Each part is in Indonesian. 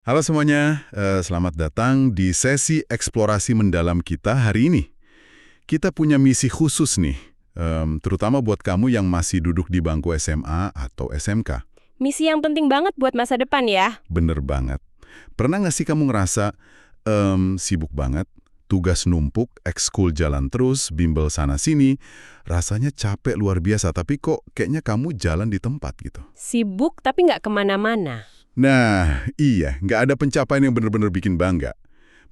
Halo semuanya, selamat datang di sesi eksplorasi mendalam kita hari ini. Kita punya misi khusus nih, terutama buat kamu yang masih duduk di bangku SMA atau SMK. Misi yang penting banget buat masa depan ya. Bener banget. Pernah nggak sih kamu ngerasa sibuk banget, tugas numpuk, ekskul jalan terus, bimbel sana-sini, rasanya capek luar biasa, tapi kok kayaknya kamu jalan di tempat gitu. Sibuk tapi nggak kemana-mana. Nah, iya, nggak ada pencapaian yang benar-benar bikin bangga.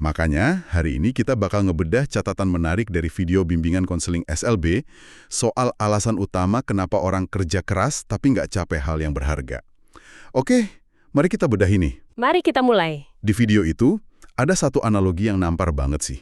Makanya, hari ini kita bakal ngebedah catatan menarik dari video bimbingan konseling SLB soal alasan utama kenapa orang kerja keras tapi nggak capai hal yang berharga. Oke, mari kita bedah ini. Mari kita mulai. Di video itu, ada satu analogi yang nampar banget sih.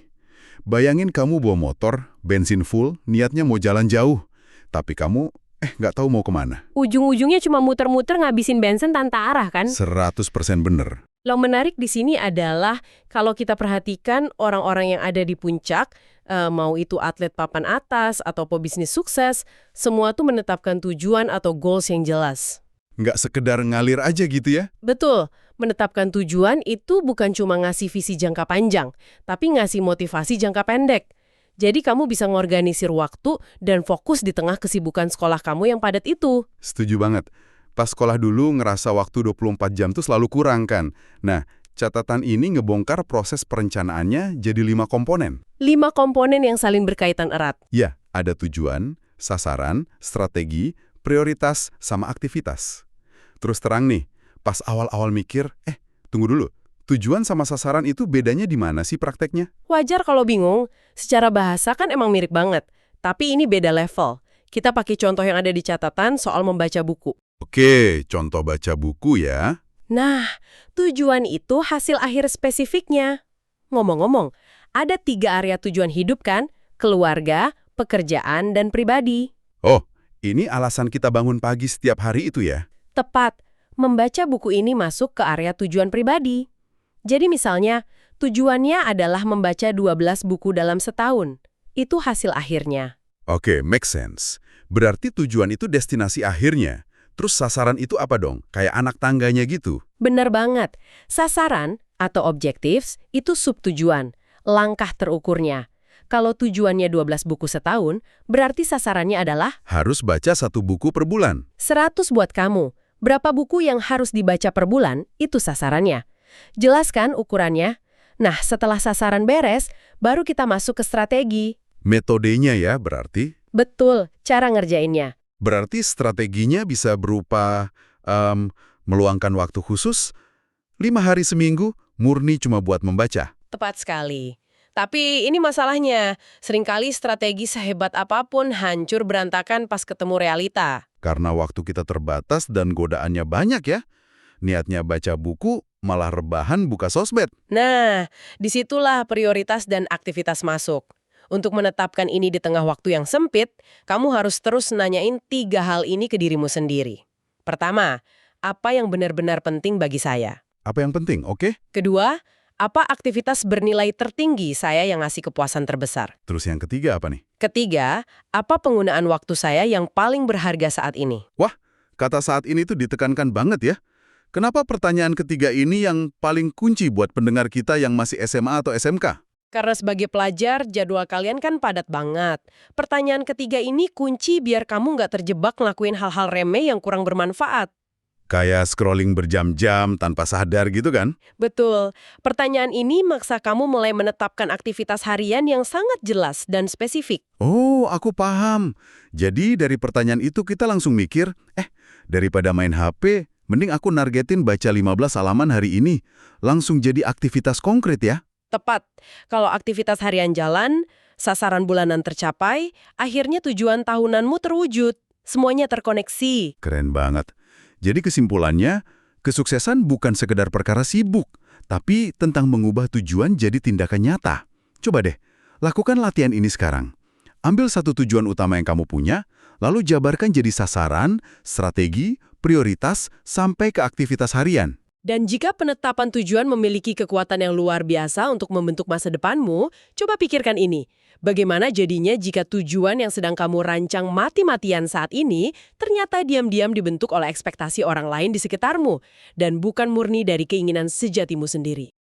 Bayangin kamu bawa motor, bensin full, niatnya mau jalan jauh. Tapi kamu, nggak tahu mau kemana. Ujung-ujungnya cuma muter-muter ngabisin bensin tanpa arah kan? 100% bener. Yang menarik di sini adalah kalau kita perhatikan orang-orang yang ada di puncak, mau itu atlet papan atas atau pebisnis sukses, semua tuh menetapkan tujuan atau goals yang jelas. Nggak sekedar ngalir aja gitu ya? Betul, menetapkan tujuan itu bukan cuma ngasih visi jangka panjang, tapi ngasih motivasi jangka pendek. Jadi kamu bisa ngorganisir waktu dan fokus di tengah kesibukan sekolah kamu yang padat itu. Setuju banget. Pas sekolah dulu ngerasa waktu 24 jam tuh selalu kurang kan. Nah, catatan ini ngebongkar proses perencanaannya jadi 5 komponen. 5 komponen yang saling berkaitan erat. Ya, ada tujuan, sasaran, strategi, prioritas, sama aktivitas. Terus terang nih, pas awal-awal mikir, tunggu dulu. Tujuan sama sasaran itu bedanya di mana sih prakteknya? Wajar kalau bingung, secara bahasa kan emang mirip banget. Tapi ini beda level. Kita pakai contoh yang ada di catatan soal membaca buku. Oke, contoh baca buku ya. Nah, tujuan itu hasil akhir spesifiknya. Ngomong-ngomong, ada 3 area tujuan hidup kan? Keluarga, pekerjaan, dan pribadi. Oh, ini alasan kita bangun pagi setiap hari itu ya? Tepat, membaca buku ini masuk ke area tujuan pribadi. Jadi misalnya, tujuannya adalah membaca 12 buku dalam setahun. Itu hasil akhirnya. Oke, make sense. Berarti tujuan itu destinasi akhirnya. Terus sasaran itu apa dong? Kayak anak tangganya gitu? Benar banget. Sasaran atau objectives itu subtujuan, langkah terukurnya. Kalau tujuannya 12 buku setahun, berarti sasarannya adalah Harus baca 1 buku per bulan. 100 buat kamu. Berapa buku yang harus dibaca per bulan, itu sasarannya. Jelaskan ukurannya. Nah, setelah sasaran beres, baru kita masuk ke strategi. Metodenya ya berarti? Betul, cara ngerjainnya. Berarti strateginya bisa berupa meluangkan waktu khusus, 5 hari seminggu, murni cuma buat membaca. Tepat sekali. Tapi ini masalahnya, seringkali strategi sehebat apapun hancur berantakan pas ketemu realita. Karena waktu kita terbatas dan godaannya banyak ya. Niatnya baca buku, malah rebahan buka sosmed. Nah, disitulah prioritas dan aktivitas masuk. Untuk menetapkan ini di tengah waktu yang sempit, kamu harus terus nanyain 3 hal ini ke dirimu sendiri. Pertama, apa yang benar-benar penting bagi saya? Apa yang penting, oke? Kedua, apa aktivitas bernilai tertinggi saya yang ngasih kepuasan terbesar? Terus yang ketiga apa nih? Ketiga, apa penggunaan waktu saya yang paling berharga saat ini? Wah, kata saat ini tuh ditekankan banget ya. Kenapa pertanyaan ketiga ini yang paling kunci buat pendengar kita yang masih SMA atau SMK? Karena sebagai pelajar, jadwal kalian kan padat banget. Pertanyaan ketiga ini kunci biar kamu nggak terjebak ngelakuin hal-hal remeh yang kurang bermanfaat. Kayak scrolling berjam-jam tanpa sadar gitu kan? Betul. Pertanyaan ini maksa kamu mulai menetapkan aktivitas harian yang sangat jelas dan spesifik. Oh, aku paham. Jadi dari pertanyaan itu kita langsung mikir, daripada main HP, mending aku nargetin baca 15 halaman hari ini. Langsung jadi aktivitas konkret ya? Tepat. Kalau aktivitas harian jalan, sasaran bulanan tercapai, akhirnya tujuan tahunanmu terwujud. Semuanya terkoneksi. Keren banget. Jadi kesimpulannya, kesuksesan bukan sekedar perkara sibuk, tapi tentang mengubah tujuan jadi tindakan nyata. Coba deh, lakukan latihan ini sekarang. Ambil satu tujuan utama yang kamu punya, lalu jabarkan jadi sasaran, strategi, prioritas, sampai ke aktivitas harian. Dan jika penetapan tujuan memiliki kekuatan yang luar biasa untuk membentuk masa depanmu, coba pikirkan ini. Bagaimana jadinya jika tujuan yang sedang kamu rancang mati-matian saat ini ternyata diam-diam dibentuk oleh ekspektasi orang lain di sekitarmu dan bukan murni dari keinginan sejatimu sendiri?